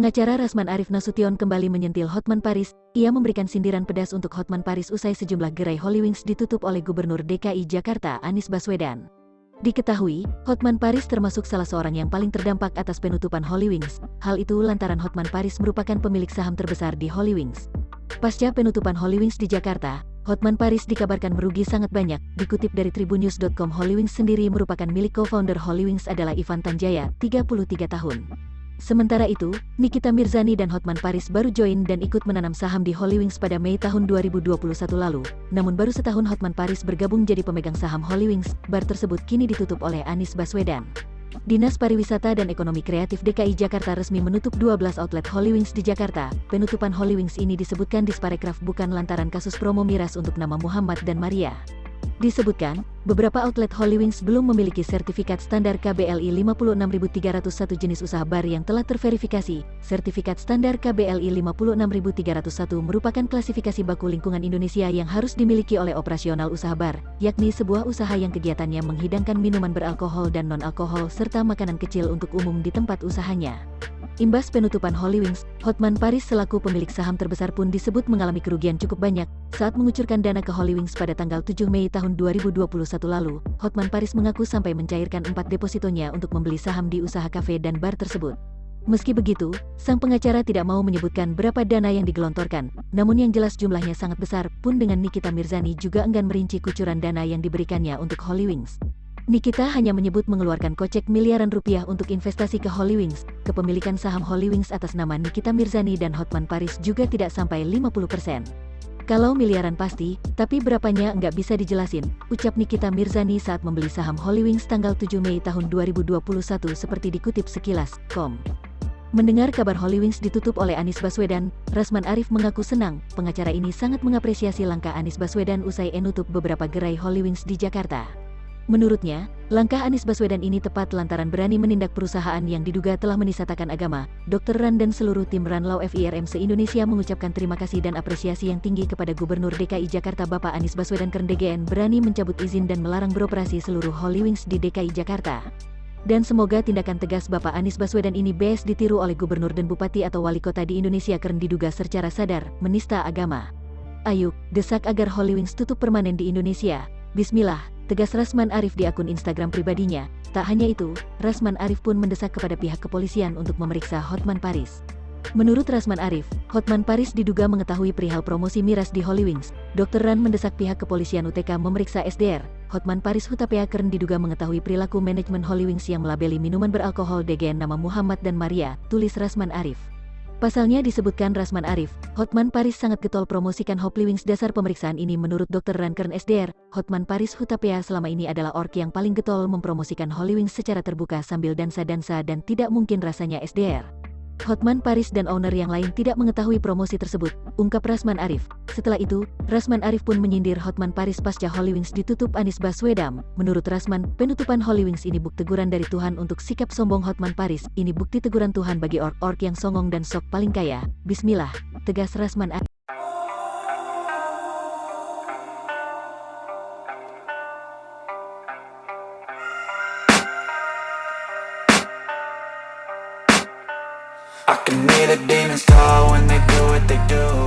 Pengacara Rasman Arif Nasution kembali menyentil Hotman Paris. Ia memberikan sindiran pedas untuk Hotman Paris usai sejumlah gerai Hollywings ditutup oleh Gubernur DKI Jakarta Anies Baswedan. Diketahui, Hotman Paris termasuk salah seorang yang paling terdampak atas penutupan Hollywings. Hal itu lantaran Hotman Paris merupakan pemilik saham terbesar di Hollywings. Pasca penutupan Hollywings di Jakarta, Hotman Paris dikabarkan merugi sangat banyak. Dikutip dari tribunnews.com, Hollywings sendiri merupakan milik co-founder Hollywings adalah Ivan Tanjaya, 33 tahun. Sementara itu, Nikita Mirzani dan Hotman Paris baru join dan ikut menanam saham di Hollywings pada Mei tahun 2021 lalu. Namun baru setahun Hotman Paris bergabung jadi pemegang saham Hollywings, bar tersebut kini ditutup oleh Anies Baswedan. Dinas Pariwisata dan Ekonomi Kreatif DKI Jakarta resmi menutup 12 outlet Hollywings di Jakarta. Penutupan Hollywings ini disebutkan di Sparekraf bukan lantaran kasus promo miras untuk nama Muhammad dan Maria. Disebutkan, beberapa outlet Hollywings belum memiliki sertifikat standar KBLI 56301 jenis usaha bar yang telah terverifikasi. Sertifikat standar KBLI 56301 merupakan klasifikasi baku lingkungan Indonesia yang harus dimiliki oleh operasional usaha bar, yakni sebuah usaha yang kegiatannya menghidangkan minuman beralkohol dan non-alkohol serta makanan kecil untuk umum di tempat usahanya. Imbas penutupan Hollywings, Hotman Paris selaku pemilik saham terbesar pun disebut mengalami kerugian cukup banyak. Saat mengucurkan dana ke Hollywings pada tanggal 7 Mei tahun 2021 lalu, Hotman Paris mengaku sampai mencairkan 4 depositonya untuk membeli saham di usaha kafe dan bar tersebut. Meski begitu, sang pengacara tidak mau menyebutkan berapa dana yang digelontorkan, namun yang jelas jumlahnya sangat besar. Pun dengan Nikita Mirzani juga enggan merinci kucuran dana yang diberikannya untuk Hollywings. Nikita hanya menyebut mengeluarkan kocek miliaran rupiah untuk investasi ke Hollywings. Kepemilikan saham Hollywings atas nama Nikita Mirzani dan Hotman Paris juga tidak sampai 50%. Kalau miliaran pasti, tapi berapanya nggak bisa dijelasin, ucap Nikita Mirzani saat membeli saham Hollywings tanggal 7 Mei tahun 2021 seperti dikutip sekilas.com. Mendengar kabar Hollywings ditutup oleh Anies Baswedan, Rasman Arif mengaku senang. Pengacara ini sangat mengapresiasi langkah Anies Baswedan usai menutup beberapa gerai Hollywings di Jakarta. Menurutnya, langkah Anies Baswedan ini tepat lantaran berani menindak perusahaan yang diduga telah menistakan agama. Dr. Ran dan seluruh tim Ranlaw FIRM se-Indonesia mengucapkan terima kasih dan apresiasi yang tinggi kepada Gubernur DKI Jakarta Bapak Anies Baswedan karena DGN berani mencabut izin dan melarang beroperasi seluruh Hollywings di DKI Jakarta. Dan semoga tindakan tegas Bapak Anies Baswedan ini bes ditiru oleh gubernur dan bupati atau wali kota di Indonesia karena diduga secara sadar menista agama. Ayo, desak agar Hollywings tutup permanen di Indonesia. Bismillah, tegas Rasman Arif di akun Instagram pribadinya. Tak hanya itu, Rasman Arif pun mendesak kepada pihak kepolisian untuk memeriksa Hotman Paris. Menurut Rasman Arif, Hotman Paris diduga mengetahui perihal promosi miras di Hollywings. Dr. Ran mendesak pihak kepolisian UTK memeriksa SDR. Hotman Paris Hutapea karena diduga mengetahui perilaku manajemen Hollywings yang melabeli minuman beralkohol dengan nama Muhammad dan Maria, tulis Rasman Arif. Pasalnya disebutkan Rasman Arif, Hotman Paris sangat getol promosikan Hollywings. Dasar pemeriksaan ini menurut Dr. Ran Kern SDR, Hotman Paris Hutapea selama ini adalah ork yang paling getol mempromosikan Hollywings secara terbuka sambil dansa-dansa dan tidak mungkin rasanya SDR. Hotman Paris dan owner yang lain tidak mengetahui promosi tersebut, ungkap Rasman Arif. Setelah itu, Rasman Arif pun menyindir Hotman Paris pasca Hollywings ditutup Anies Baswedan. Menurut Rasman, penutupan Hollywings ini bukti teguran dari Tuhan untuk sikap sombong Hotman Paris. Ini bukti teguran Tuhan bagi ork-ork yang songong dan sok paling kaya. Bismillah, tegas Rasman Arif. I can hear the demons call when they do what they do.